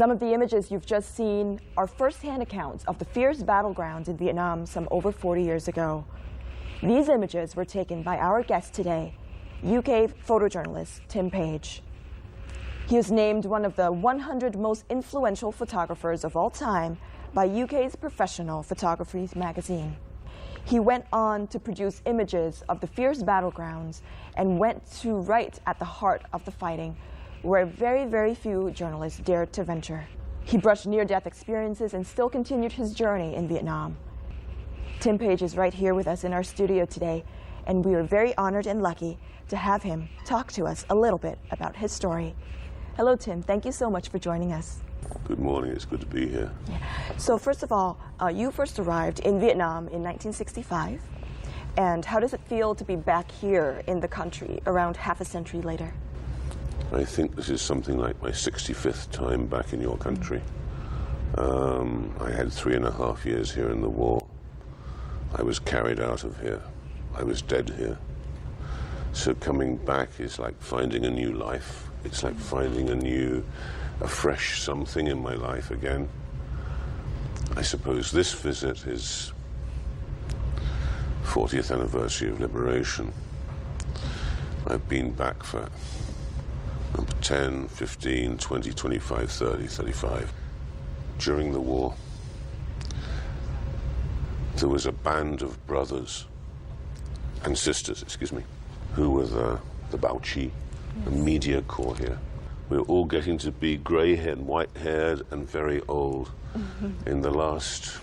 Some of the images you've just seen are first-hand accounts of the fierce battlegrounds in Vietnam some over 40 years ago. These images were taken by our guest today, UK photojournalist Tim Page. He was named one of the 100 most influential photographers of all time by UK's Professional Photography magazine. He went on to produce images of the fierce battlegrounds and went to right at the heart of the fighting, where very, very few journalists dared to venture. He brushed near-death experiences and still continued his journey in Vietnam. Tim Page is right here with us in our studio today, and we are very honored and lucky to have him talk to us a little bit about his story. Hello, Tim. Thank you so much for joining us. Good morning. It's good to be here. Yeah. So first of all, you first arrived in Vietnam in 1965. And how does it feel to be back here in the country around half a century later? I think this is something like my 65th time back in your country. I had 3.5 years here in the war. I was carried out of here. I was dead here. So coming back is like finding a new life. It's like finding a fresh something in my life again. I suppose this visit is 40th anniversary of liberation. I've been back for 10, 15, 20, 25, 30, 35. During the war, there was a band of brothers and sisters, who were the Bao Chi, the media corps here. We were all getting to be grey-haired, white-haired, and very old. In the last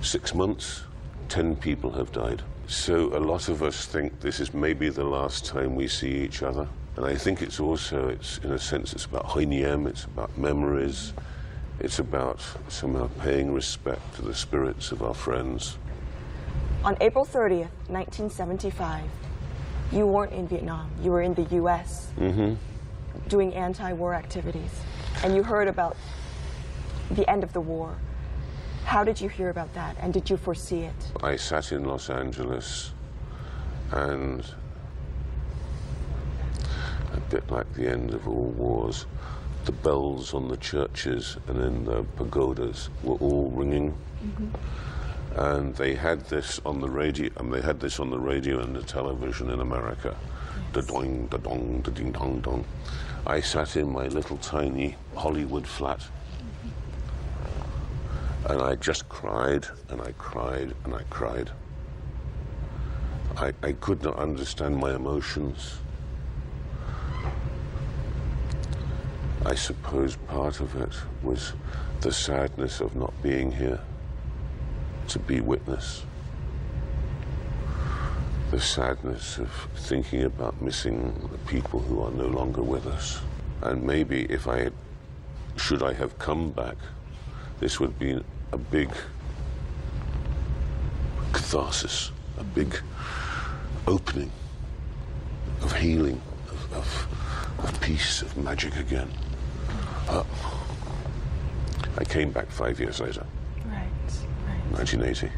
6 months, 10 people have died. So a lot of us think this is maybe the last time we see each other. And I think it's also, in a sense, it's about hoiniem, it's about memories, it's about somehow paying respect to the spirits of our friends. On April 30th, 1975, you weren't in Vietnam, you were in the US doing anti-war activities. And you heard about the end of the war. How did you hear about that, and did you foresee it? I sat in Los Angeles, and a bit like the end of all wars, the bells on the churches and in the pagodas were all ringing. And they had this on the radio, and they had this on the radio and the television in America. Da doing, da dong, da ding dong dong. I sat in my little tiny Hollywood flat, and I just cried, and I cried, and I cried. I could not understand my emotions. I suppose part of it was the sadness of not being here to be witness. The sadness of thinking about missing the people who are no longer with us. And maybe if should I have come back, this would be a big catharsis, a big opening of healing, of peace, of magic again. I came back 5 years later. Right. 1980.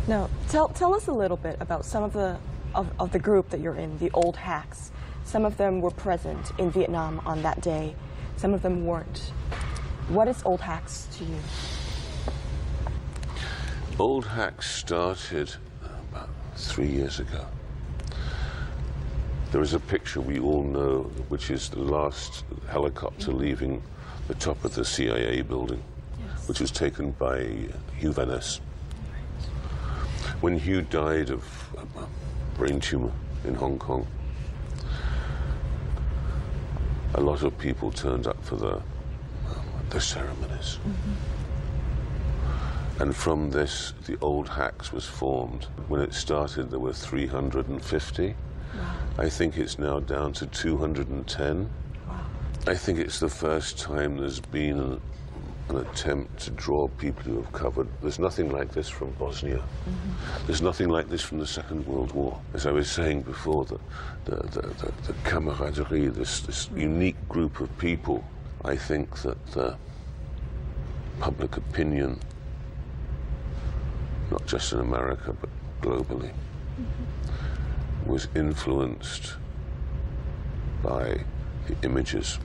Now, tell us a little bit about some of the group that you're in, the Old Hacks. Some of them were present in Vietnam on that day. Some of them weren't. What is Old Hacks to you? Old Hacks started about 3 years ago. There is a picture we all know, which is the last helicopter leaving the top of the CIA building, which was taken by Hugh Van Ness. When Hugh died of a brain tumor in Hong Kong, a lot of people turned up for the ceremonies. And from this, the Old Hacks was formed. When it started, there were 350. Wow. I think it's now down to 210. Wow. I think it's the first time there's been an attempt to draw people who have covered. There's nothing like this from Bosnia. There's nothing like this from the Second World War. As I was saying before, the camaraderie, this unique group of people, I think that the public opinion, not just in America, but globally, was influenced by the images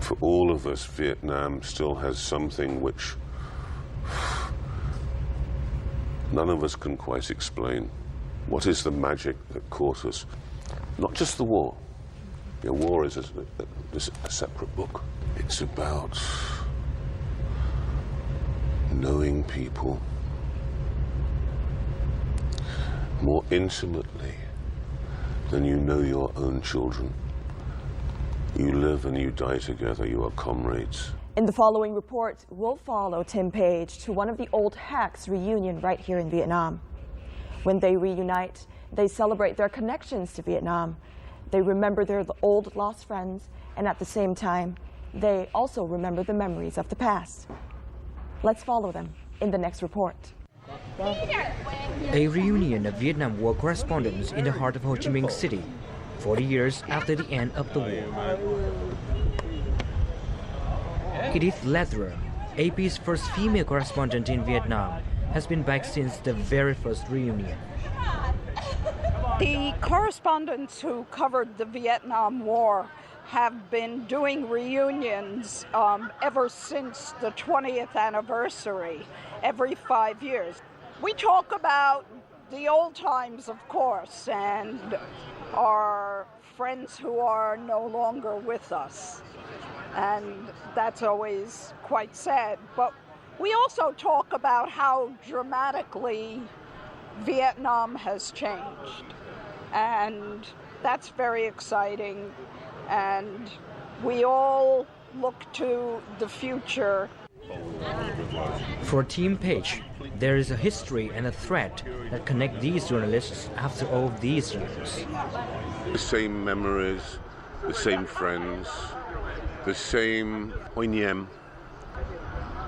For all of us, Vietnam still has something which none of us can quite explain. What is the magic that caught us? Not just the war. The war is a separate book. It's about knowing people more intimately than you know your own children. You live and you die together, you are comrades. In the following report, we'll follow Tim Page to one of the old hacks reunion right here in Vietnam. When they reunite, they celebrate their connections to Vietnam. They remember their old lost friends, and at the same time, they also remember the memories of the past. Let's follow them in the next report. A reunion of Vietnam War correspondents in the heart of Ho Chi Minh City, 40 years after the end of the war. Edith Lederer, AP's first female correspondent in Vietnam, has been back since the very first reunion. The correspondents who covered the Vietnam War have been doing reunions ever since the 20th anniversary, every 5 years. We talk about the old times, of course, and our friends who are no longer with us. And that's always quite sad. But we also talk about how dramatically Vietnam has changed. And that's very exciting. And we all look to the future. For Tim Page, there is a history and a thread that connect these journalists after all of these years. The same memories, the same friends, the same oiniem.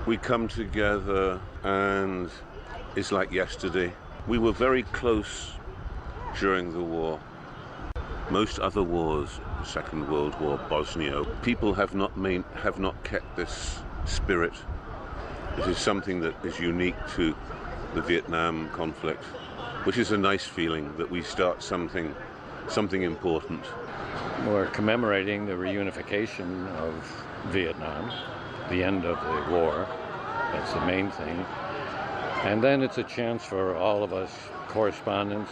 We come together and it's like yesterday. We were very close during the war. Most other wars, the Second World War, Bosnia, people have not kept this spirit. It is something that is unique to the Vietnam conflict, which is a nice feeling that we start something important. We're commemorating the reunification of Vietnam, the end of the war. That's the main thing. And then it's a chance for all of us correspondents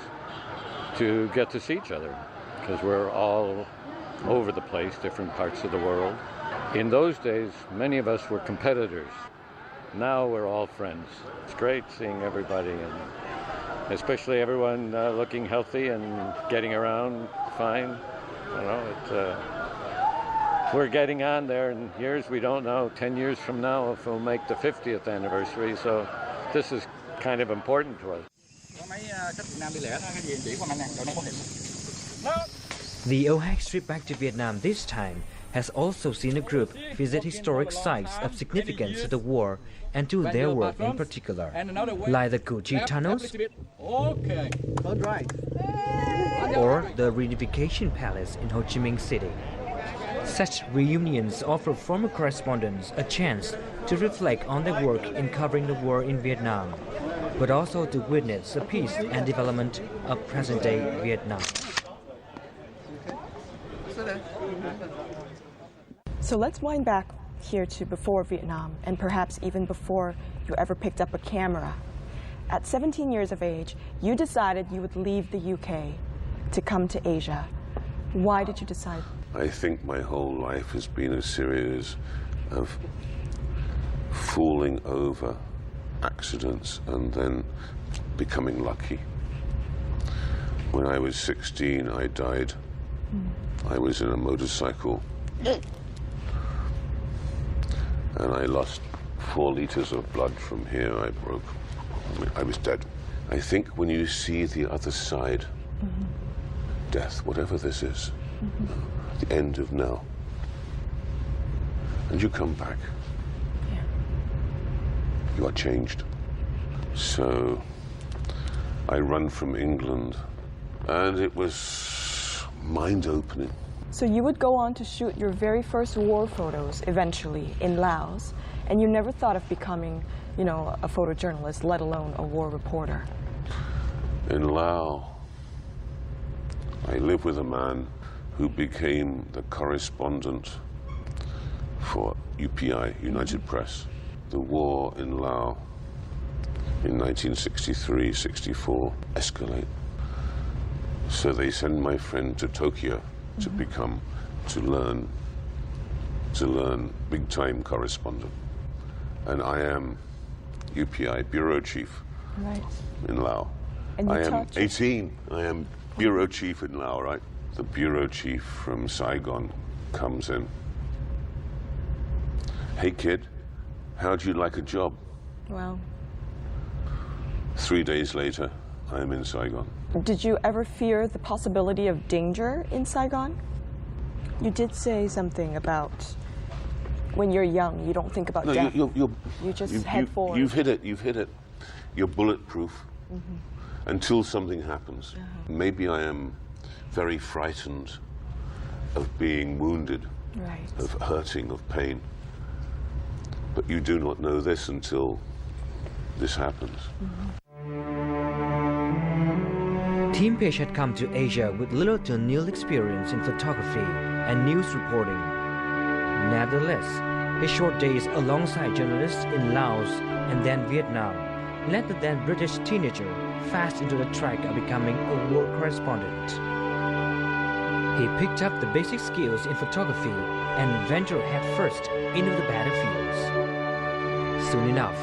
to get to see each other, because we're all over the place, different parts of the world. In those days, many of us were competitors. Now we're all friends. It's great seeing everybody, and especially everyone looking healthy and getting around fine. You know, we're getting on there in years. We don't know 10 years from now if we'll make the 50th anniversary, so this is kind of important to us. The OHAC trip back to Vietnam this time has also seen a group visit historic sites of significance to the war and to their work in particular, like the Củ Chi tunnels or the Reunification Palace in Ho Chi Minh City. Such reunions offer former correspondents a chance to reflect on their work in covering the war in Vietnam, but also to witness the peace and development of present-day Vietnam. So let's wind back here to before Vietnam, and perhaps even before you ever picked up a camera. At 17 years of age, you decided you would leave the UK to come to Asia. Why did you decide? I think my whole life has been a series of falling over accidents and then becoming lucky. When I was 16, I died. I was in a motorcycle and I lost 4 liters of blood from here. I was dead. I think when you see the other side, death, whatever this is, the end of now, and you come back, you are changed. So I run from England, and it was mind-opening. So you would go on to shoot your very first war photos eventually in Laos, and you never thought of becoming, you know, a photojournalist, let alone a war reporter. In Laos, I lived with a man who became the correspondent for UPI, United Press. The war in Laos in 1963-64 escalate. So they send my friend to Tokyo to learn big-time correspondent. And I am UPI bureau chief in Laos. And I am 18. I am bureau chief in Laos, right? The bureau chief from Saigon comes in. Hey kid, how'd you like a job? Wow. 3 days later, I am in Saigon. Did you ever fear the possibility of danger in Saigon? You did say something about when you're young, you don't think about death. You just head forward. You've hit it. You're bulletproof until something happens. Maybe I am very frightened of being wounded, of hurting, of pain. But you do not know this until this happens. Team Page had come to Asia with little to nil experience in photography and news reporting. Nevertheless, his short days alongside journalists in Laos and then Vietnam led the then British teenager fast into the track of becoming a war correspondent. He picked up the basic skills in photography and ventured headfirst into the battlefields. Soon enough,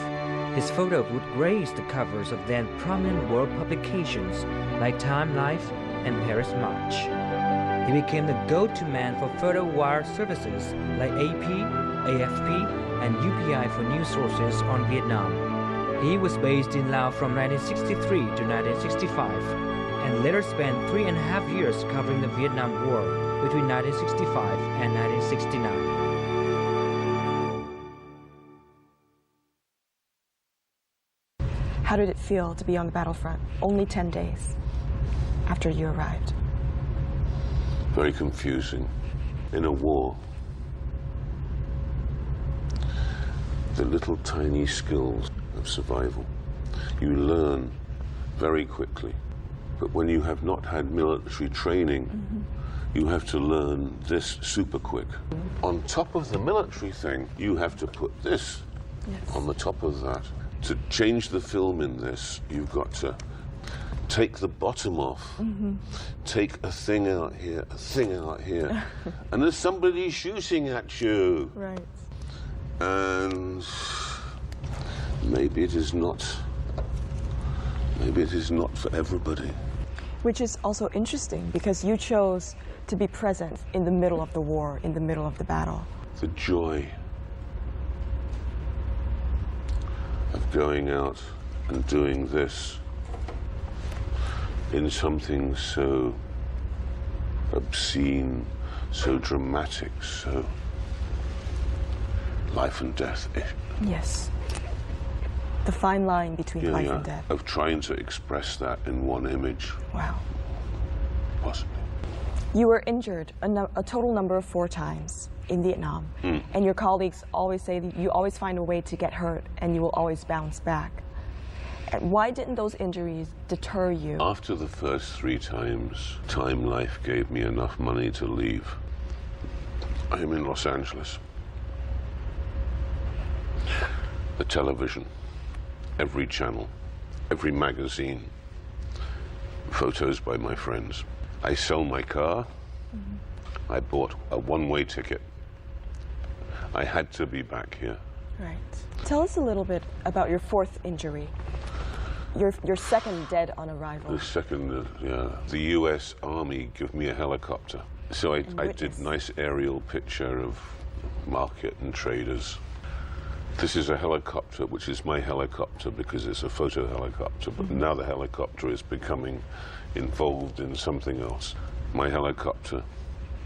his photo would grace the covers of then prominent world publications like Time Life and Paris Match. He became the go-to man for photo wire services like AP, AFP, and UPI for news sources on Vietnam. He was based in Laos from 1963 to 1965 and later spent 3.5 years covering the Vietnam War between 1965 and 1969. How did it feel to be on the battlefront only 10 days after you arrived? Very confusing. In a war, the little tiny skills of survival you learn very quickly. But when you have not had military training, you have to learn this super quick. On top of the military thing, you have to put this on the top of that. To change the film in this, you've got to take the bottom off, take a thing out here, a thing out here, and there's somebody shooting at you. Right. And maybe it is not for everybody. Which is also interesting because you chose to be present in the middle of the war, in the middle of the battle. The joy of going out and doing this in something so obscene, so dramatic, so life and death-ish. Yes. The fine line between life and death. Of trying to express that in one image. Wow. Possibly. You were injured a total number of 4 times in Vietnam. And your colleagues always say that you always find a way to get hurt and you will always bounce back. And why didn't those injuries deter you? After the first 3 times, Time Life gave me enough money to leave. I am in Los Angeles. The television, every channel, every magazine, photos by my friends. I sell my car. I bought a one-way ticket. I had to be back here. Right. Tell us a little bit about your 4th injury. Your second dead on arrival. The second, the U.S. Army gave me a helicopter. So I did nice aerial picture of market and traders. This is a helicopter, which is my helicopter because it's a photo helicopter, but now the helicopter is becoming involved in something else. My helicopter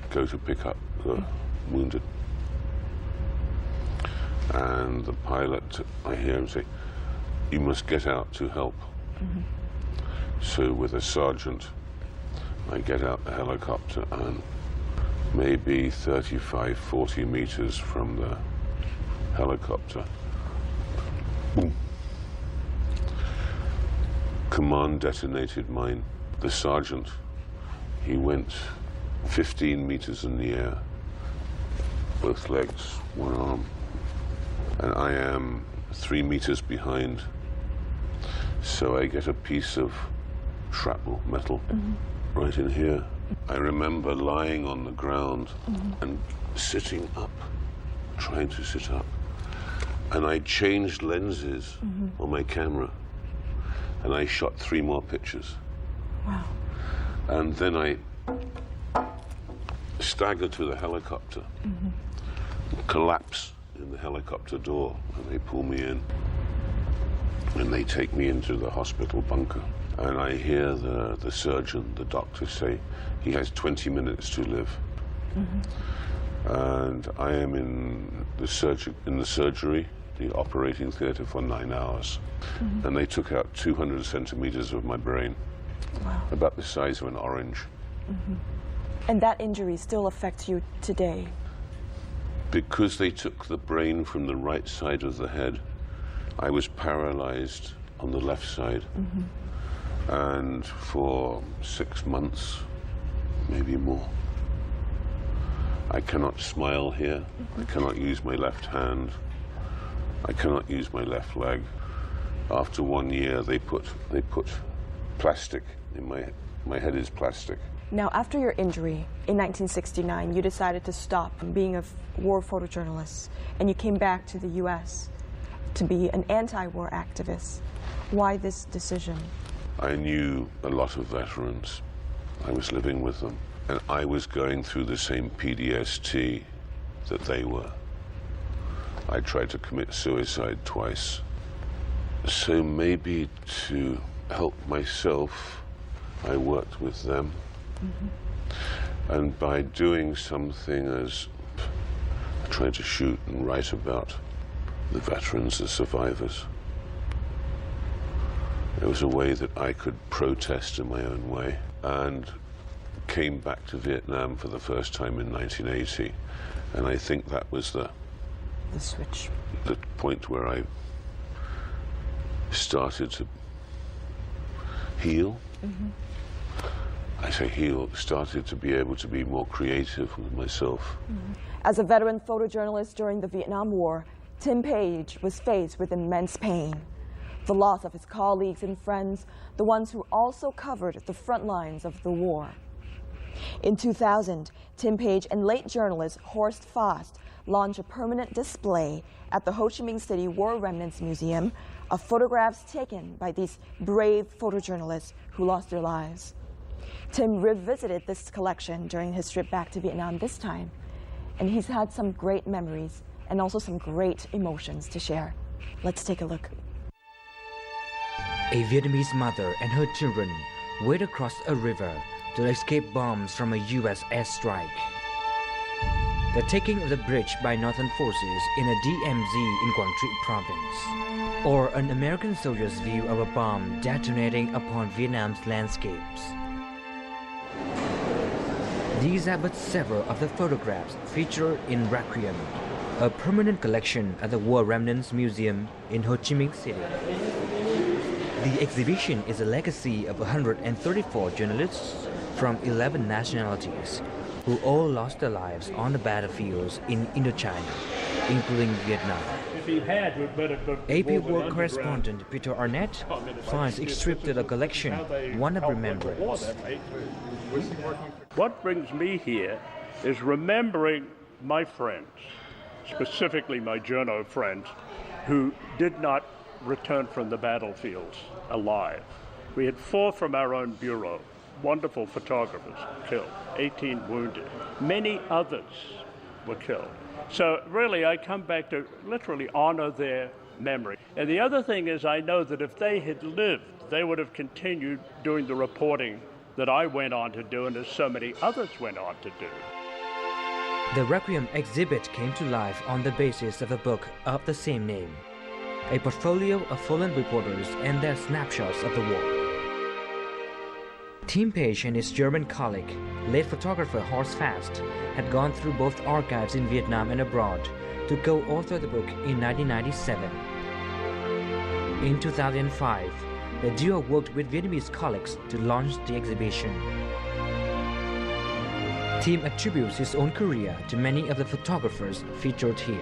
go to pick up the wounded. And the pilot, I hear him say, "You must get out to help." So with a sergeant, I get out the helicopter and maybe 35, 40 meters from the helicopter, boom. Command detonated mine. The sergeant, he went 15 meters in the air, both legs, one arm. And I am 3 meters behind. So I get a piece of shrapnel, metal, right in here. I remember lying on the ground and sitting up, trying to sit up. And I changed lenses on my camera. And I shot 3 more pictures. Wow. And then I staggered to the helicopter, collapse in the helicopter door, and they pull me in. And they take me into the hospital bunker. And I hear the surgeon, the doctor, say he has 20 minutes to live. And I am in the surgery, the operating theater, for 9 hours. And they took out 200 centimeters of my brain, about the size of an orange. And that injury still affects you today? Because they took the brain from the right side of the head, I was paralyzed on the left side. And for 6 months, maybe more, I cannot smile here. I cannot use my left hand. I cannot use my left leg. After 1 year, they put plastic in my head is plastic. Now, after your injury in 1969, you decided to stop being a war photojournalist, and you came back to the U.S. to be an anti-war activist. Why this decision? I knew a lot of veterans. I was living with them, and I was going through the same PTSD that they were. I tried to commit suicide twice. So maybe to help myself, I worked with them. And by doing something as trying to shoot and write about the veterans, the survivors, it was a way that I could protest in my own way, and came back to Vietnam for the first time in 1980. And I think that was the switch, the point where I started to heal. I say heal, started to be able to be more creative with myself. As a veteran photojournalist during the Vietnam War, Tim Page was faced with immense pain. The loss of his colleagues and friends, the ones who also covered the front lines of the war. In 2000, Tim Page and late journalist Horst Faust launched a permanent display at the Ho Chi Minh City War Remnants Museum of photographs taken by these brave photojournalists who lost their lives. Tim revisited this collection during his trip back to Vietnam this time, and he's had some great memories and also some great emotions to share. Let's take a look. A Vietnamese mother and her children wade across a river to escape bombs from a U.S. airstrike. The taking of the bridge by Northern forces in a DMZ in Quang Tri province, or an American soldier's view of a bomb detonating upon Vietnam's landscapes. These are but several of the photographs featured in Requiem, a permanent collection at the War Remnants Museum in Ho Chi Minh City. The exhibition is a legacy of 134 journalists from 11 nationalities who all lost their lives on the battlefields in Indochina, including Vietnam. AP War correspondent Peter Arnett finds excerpted to the collection one of remembrance. What brings me here is remembering my friends, specifically my journo friends, who did not return from the battlefields alive. We had 4 from our own bureau, wonderful photographers killed, 18 wounded. Many others were killed. So really I come back to literally honor their memory. And the other thing is I know that if they had lived, they would have continued doing the reporting that I went on to do and as so many others went on to do. The Requiem exhibit came to life on the basis of a book of the same name, a portfolio of fallen reporters and their snapshots of the war. Tim Page and his German colleague, late photographer Horst Faust, had gone through both archives in Vietnam and abroad to co-author the book in 1997. In 2005, the duo worked with Vietnamese colleagues to launch the exhibition. Tim attributes his own career to many of the photographers featured here.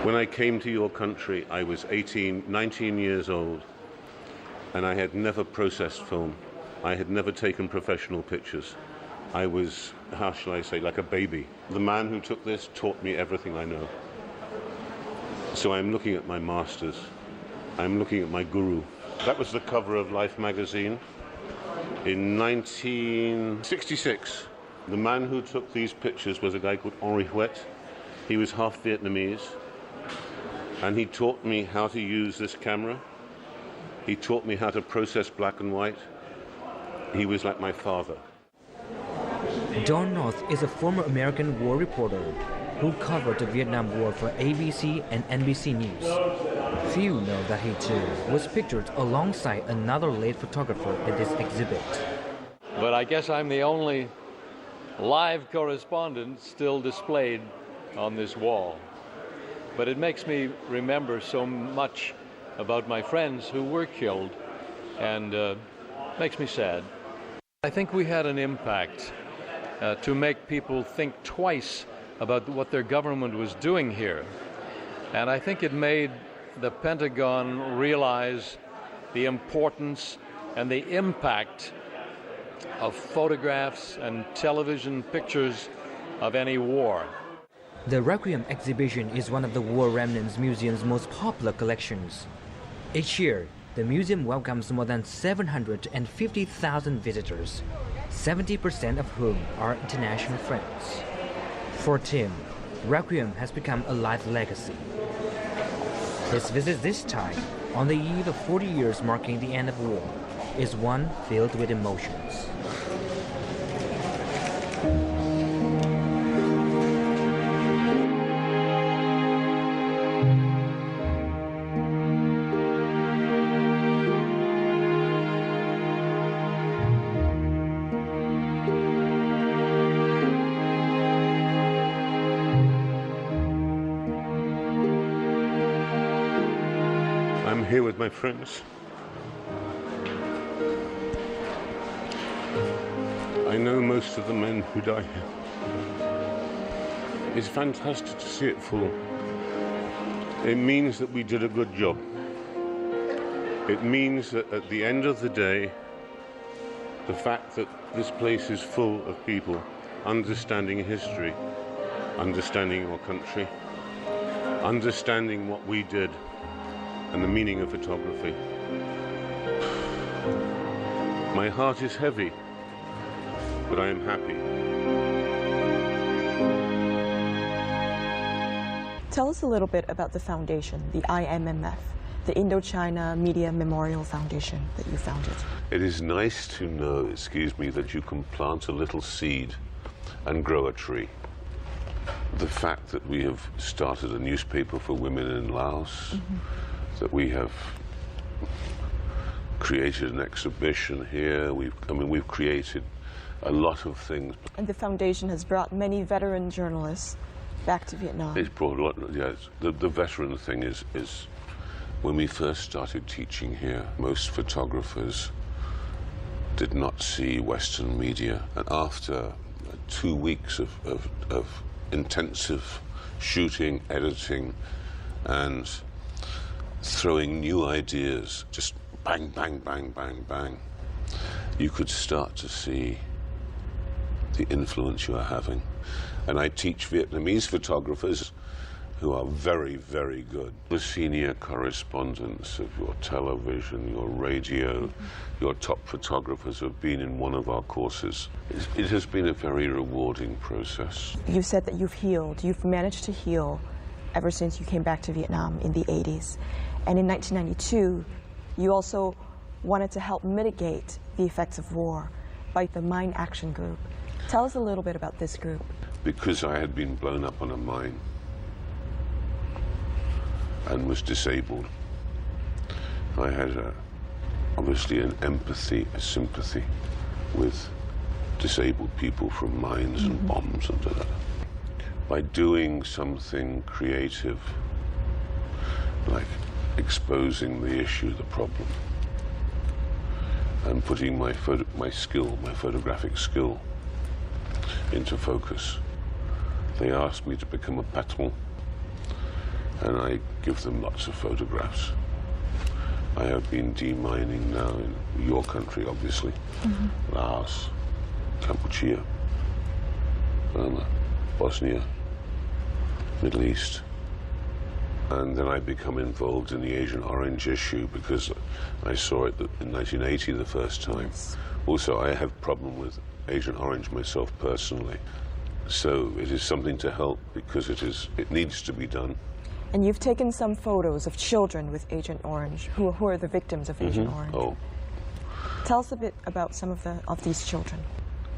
When I came to your country, I was 19 years old, and I had never processed film. I had never taken professional pictures. I was, how shall I say, like a baby. The man who took this taught me everything I know. So I'm looking at my masters. I'm looking at my guru. That was the cover of Life magazine in 1966. The man who took these pictures was a guy called Henri Huet. He was half Vietnamese, and he taught me how to use this camera. He taught me how to process black and white. He was like my father. Don North is a former American war reporter who covered the Vietnam War for ABC and NBC News. Few know that he too was pictured alongside another late photographer at this exhibit. But I guess I'm the only live correspondent still displayed on this wall. But it makes me remember so much about my friends who were killed, and makes me sad. I think we had an impact to make people think twice about what their government was doing here. And I think it made the Pentagon realize the importance and the impact of photographs and television pictures of any war. The Requiem exhibition is one of the War Remnants Museum's most popular collections. Each year, the museum welcomes more than 750,000 visitors, 70% of whom are international friends. For Tim, Requiem has become a life legacy. His visit this time, on the eve of 40 years marking the end of war, is one filled with emotions. I'm here with my friends. I know most of the men who die here. It's fantastic to see it full. It means that we did a good job. It means that at the end of the day, the fact that this place is full of people understanding history, understanding our country, understanding what we did, and the meaning of photography. My heart is heavy, but I am happy. Tell us a little bit about the foundation, the IMMF, the Indochina Media Memorial Foundation that you founded. It is nice to know, excuse me, that you can plant a little seed and grow a tree. The fact that we have started a newspaper for women in Laos, that we have created an exhibition here. We've created a lot of things. And the foundation has brought many veteran journalists back to Vietnam. It's brought a lot, yes. The veteran thing is when we first started teaching here, most photographers did not see Western media. And after 2 weeks of intensive shooting, editing, and throwing new ideas, just bang, bang, bang, bang, bang, you could start to see the influence you are having. And I teach Vietnamese photographers who are very, very good. The senior correspondents of your television, your radio, your top photographers have been in one of our courses. It has been a very rewarding process. You said that you've healed, you've managed to heal ever since you came back to Vietnam in the 80s. And in 1992, you also wanted to help mitigate the effects of war by the Mine Action Group. Tell us a little bit about this group. Because I had been blown up on a mine and was disabled, I had obviously an empathy, a sympathy with disabled people from mines and bombs and that. By doing something creative, like exposing the issue, the problem, and putting my photographic skill into focus. They asked me to become a patron, and I give them lots of photographs. I have been demining now in your country, obviously, Laos, Cambodia, Burma, Bosnia, Middle East. And then I become involved in the Agent Orange issue because I saw it in 1980 the first time. Yes. Also, I have problem with Agent Orange myself personally. So it is something to help because it needs to be done. And you've taken some photos of children with Agent Orange who are the victims of Agent Orange. Oh. Tell us a bit about some of these children.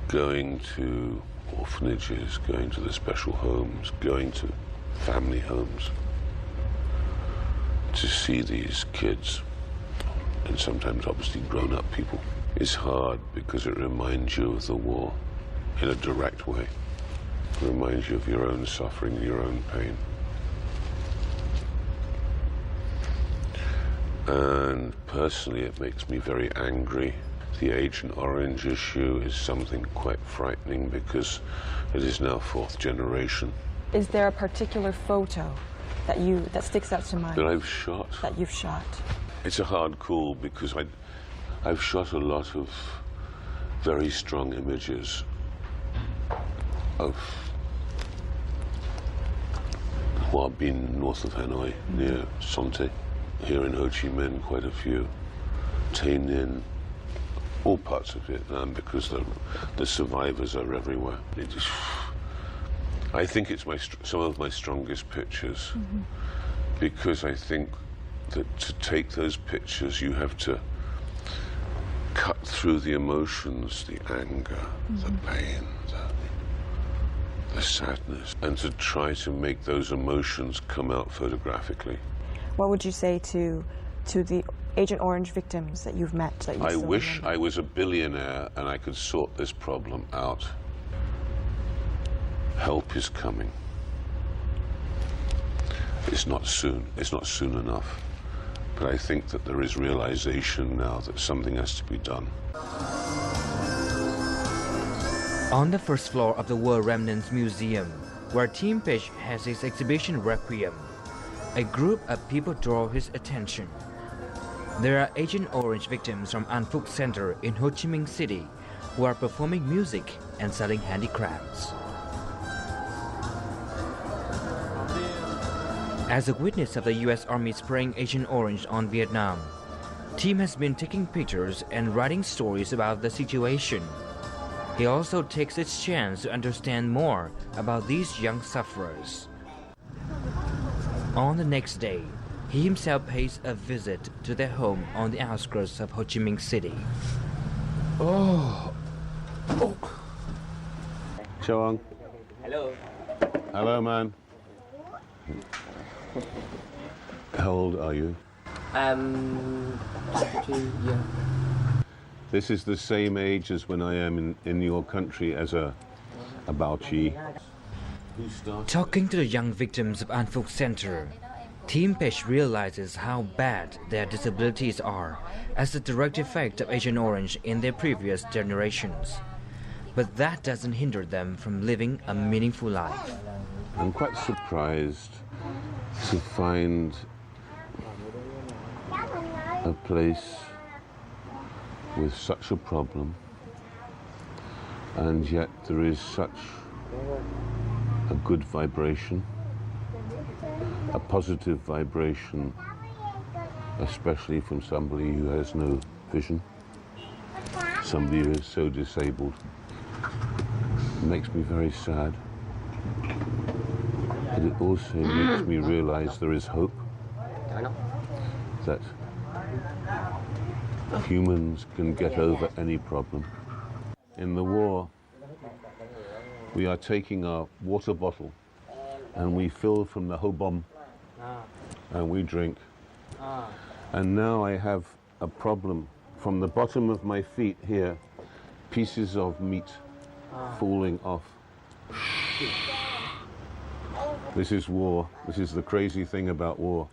Going to orphanages, going to the special homes, going to family homes to see these kids, and sometimes obviously grown-up people, is hard because it reminds you of the war in a direct way. It reminds you of your own suffering, your own pain. And personally, it makes me very angry. The Agent Orange issue is something quite frightening because it is now 4th generation. Is there a particular photo that sticks out to mind? That I've shot. That you've shot. It's a hard call because I've shot a lot of very strong images of Hoa Binh, north of Hanoi, near Son-Tay. Here in Ho Chi Minh, quite a few. Tay Ninh, all parts of Vietnam, because the survivors are everywhere. I think it's some of my strongest pictures, because I think that to take those pictures, you have to cut through the emotions, the anger, the pain, the sadness, and to try to make those emotions come out photographically. What would you say to the Agent Orange victims that you've met? That you I still wish remember? I was a billionaire and I could sort this problem out. Help is coming. It's not soon. It's not soon enough. But I think that there is realization now that something has to be done. On the first floor of the War Remnants Museum, where Team Page has its exhibition Requiem, a group of people draw his attention. There are Agent Orange victims from An Phúc Center in Ho Chi Minh City who are performing music and selling handicrafts. As a witness of the U.S. Army spraying Agent Orange on Vietnam, Team has been taking pictures and writing stories about the situation. He also takes its chance to understand more about these young sufferers. On the next day, he himself pays a visit to their home on the outskirts of Ho Chi Minh City. Oh. Choang. Hello. Hello, man. How old are you? I'm 3 years. This is the same age as when I am in your country as a Bao Chi. Talking to the young victims of An Phúc Center, Team Page realizes how bad their disabilities are as a direct effect of Agent Orange in their previous generations. But that doesn't hinder them from living a meaningful life. I'm quite surprised to find a place with such a problem, and yet there is such a good vibration, a positive vibration, especially from somebody who has no vision, somebody who is so disabled. It makes me very sad. But it also makes me realize there is hope, that humans can get over any problem. In the war, we are taking our water bottle and we fill from the ho bomb and we drink. And now I have a problem. From the bottom of my feet here, pieces of meat falling off. This is war. This is the crazy thing about war.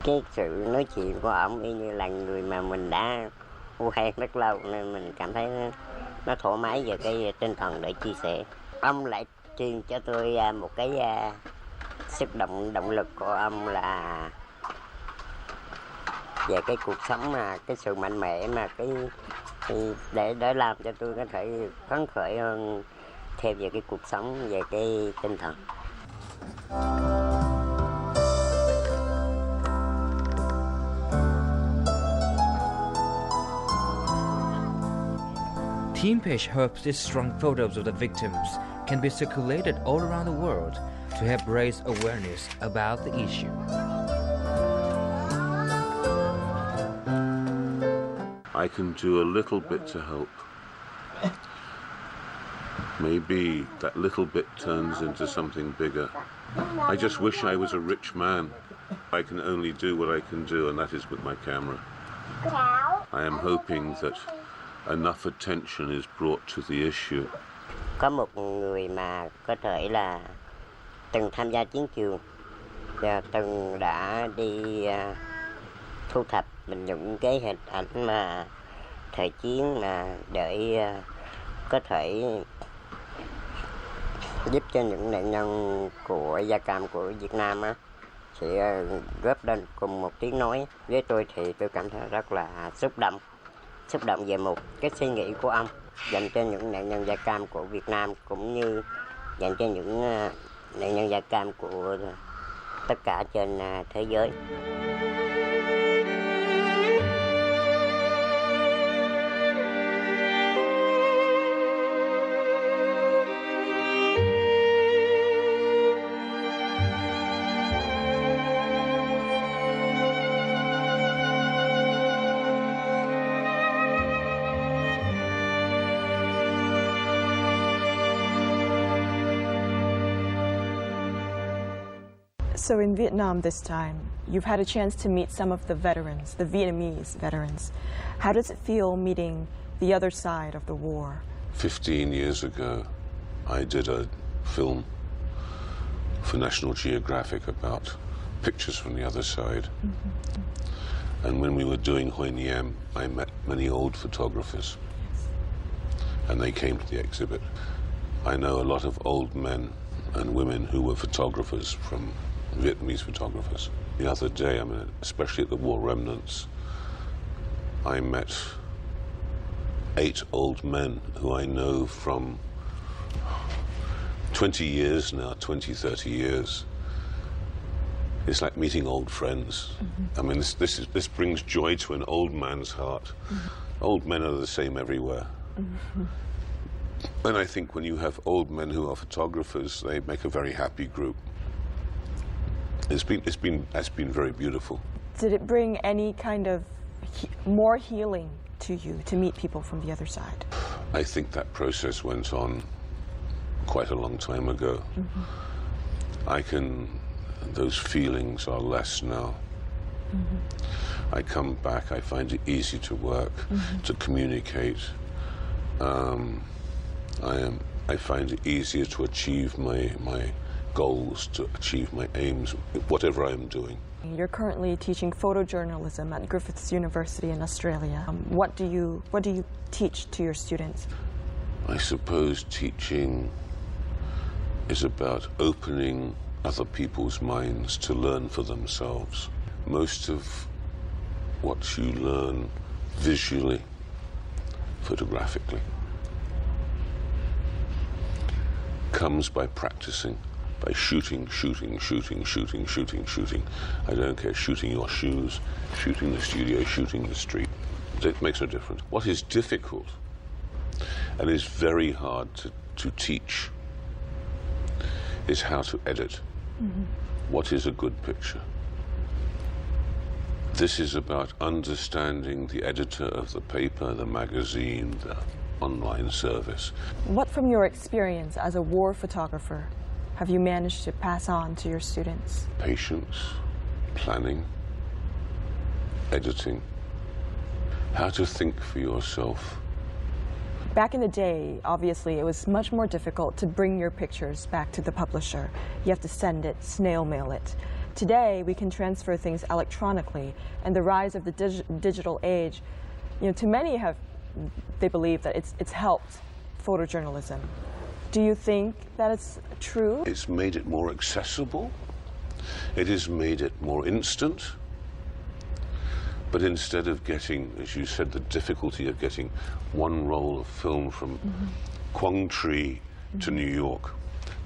Cái sự nói chuyện của ổng y như là người mà mình đã quen rất lâu nên mình cảm thấy nó thoải mái về cái tinh thần để chia sẻ. Ông lại truyền cho tôi một cái sức động lực của ông là về cái cuộc sống, mà cái sự mạnh mẽ, mà cái để làm cho tôi có thể phấn khởi hơn theo về cái cuộc sống, về cái tinh thần. Team Page hopes these strong photos of the victims can be circulated all around the world to help raise awareness about the issue. I can do a little bit to help. Maybe that little bit turns into something bigger. I just wish I was a rich man. I can only do what I can do, and that is with my camera. I am hoping that enough attention is brought to the issue. Có một người mà có thể là từng tham gia chiến trường và từng đã đi thu thập những cái hình ảnh mà thời chiến, mà để có thể giúp cho những nạn nhân của da cam của Việt Nam sẽ góp lên cùng một tiếng nói. Với tôi thì tôi cảm thấy rất là xúc động về một cái suy nghĩ của ông dành cho những nạn nhân da cam của Việt Nam, cũng như dành cho những nạn nhân da cam của tất cả trên thế giới. So in Vietnam this time, you've had a chance to meet some of the veterans, the Vietnamese veterans. How does it feel meeting the other side of the war? 15 years ago, I did a film for National Geographic about pictures from the other side. And when we were doing Hoi Niem, I met many old photographers. And they came to the exhibit. I know a lot of old men and women who were photographers from Vietnamese photographers. The other day, especially at the War Remnants, I met 8 old men who I know from 20 years now, 20, 30 years. It's like meeting old friends. I mean, this brings joy to an old man's heart. Old men are the same everywhere. And I think when you have old men who are photographers, they make a very happy group. That's been very beautiful. Did it bring any kind of more healing to you to meet people from the other side? I think that process went on quite a long time ago. Those feelings are less now. I come back, I find it easy to work, to communicate. I find it easier to achieve my goals, to achieve my aims, whatever I'm doing. You're currently teaching photojournalism at Griffith University in Australia. What do you teach to your students? I suppose teaching is about opening other people's minds to learn for themselves. Most of what you learn visually, photographically, comes by practicing, by shooting. I don't care, shooting your shoes, shooting the studio, shooting the street. It makes no difference. What is difficult and is very hard to teach is how to edit. What is a good picture? This is about understanding the editor of the paper, the magazine, the online service. What from your experience as a war photographer have you managed to pass on to your students? Patience, planning, editing, how to think for yourself. Back in the day, obviously, it was much more difficult to bring your pictures back to the publisher. You have to send it, snail mail it. Today, we can transfer things electronically, and the rise of the digital age you know, to many they believe that it's helped photojournalism. Do you think that it's true? It's made it more accessible. It has made it more instant. But instead of getting, as you said, the difficulty of getting one roll of film from Quang Tri to New York,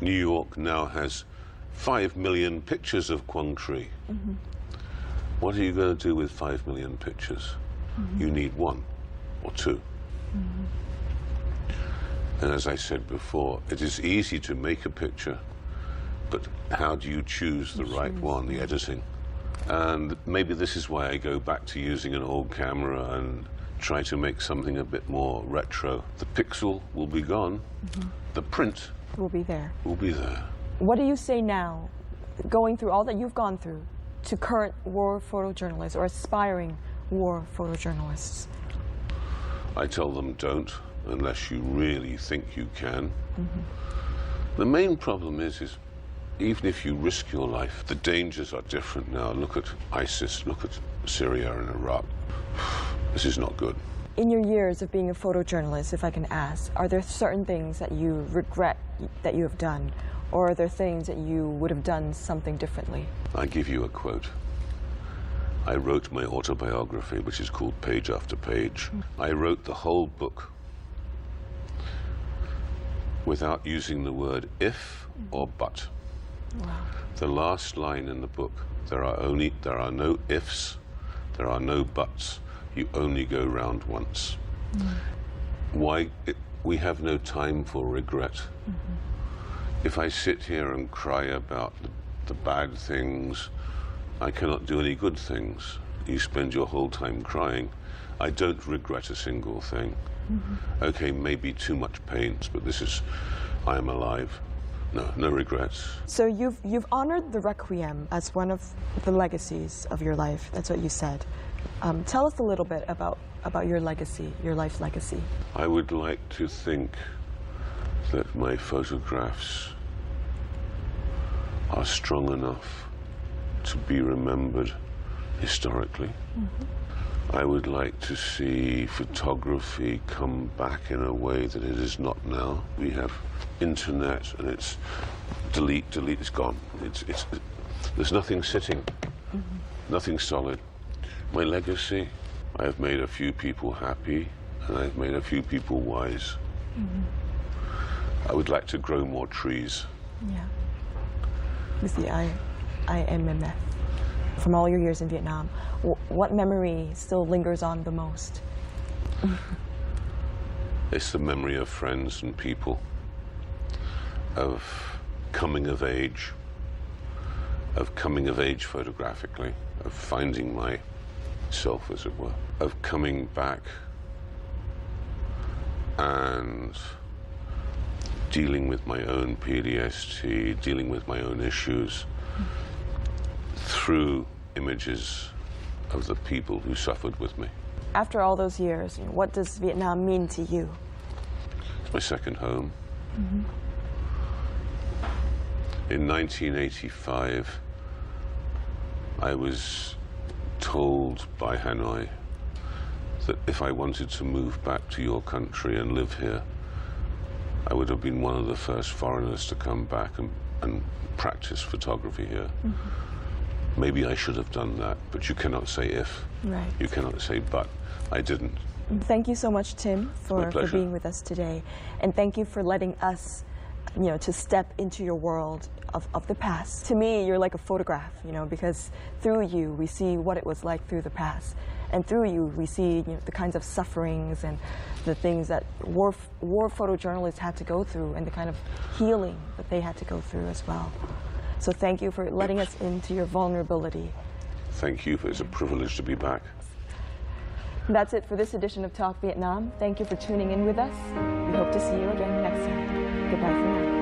New York now has 5 million pictures of Quang Tri. What are you going to do with 5 million pictures? You need 1 or 2. And as I said before, it is easy to make a picture, but how do you choose the right one, the editing? And maybe this is why I go back to using an old camera and try to make something a bit more retro. The pixel will be gone. The print will be there. What do you say now, going through all that you've gone through, to current war photojournalists or aspiring war photojournalists? I tell them don't, unless you really think you can. The main problem is even if you risk your life, the dangers are different now. Look at ISIS, look at Syria and Iraq. This is not good. In your years of being a photojournalist, if I can ask, are there certain things that you regret that you have done? Or are there things that you would have done something differently? I give you a quote. I wrote my autobiography, which is called Page After Page. I wrote the whole book without using the word if or but. Wow. The last line in the book, there are no ifs, there are no buts. You only go round once. We have no time for regret. If I sit here and cry about the bad things, I cannot do any good things. You spend your whole time crying. I don't regret a single thing. Okay, maybe too much pain, but I am alive. No regrets. So you've honored the Requiem as one of the legacies of your life. That's what you said. Tell us a little bit about your legacy, your life legacy. I would like to think that my photographs are strong enough to be remembered historically. I would like to see photography come back in a way that it is not now. We have internet and it's delete, it's gone. There's nothing sitting, nothing solid. My legacy, I have made a few people happy and I've made a few people wise. I would like to grow more trees. Yeah. With the IMMF. From all your years in Vietnam, what memory still lingers on the most? It's the memory of friends and people, of coming of age photographically, of finding myself, as it were, of coming back and dealing with my own PTSD, dealing with my own issues, through images of the people who suffered with me. After all those years, what does Vietnam mean to you? It's my second home. In 1985, I was told by Hanoi that if I wanted to move back to your country and live here, I would have been one of the first foreigners to come back and practice photography here. Maybe I should have done that, but you cannot say if. Right. You cannot say but. I didn't. Thank you so much, Tim, for being with us today. And thank you for letting us, to step into your world of the past. To me, you're like a photograph, because through you, we see what it was like through the past. And through you, we see the kinds of sufferings and the things that war photojournalists had to go through and the kind of healing that they had to go through as well. So thank you for letting us into your vulnerability. Thank you. It's a privilege to be back. That's it for this edition of Talk Vietnam. Thank you for tuning in with us. We hope to see you again next time. Goodbye for now.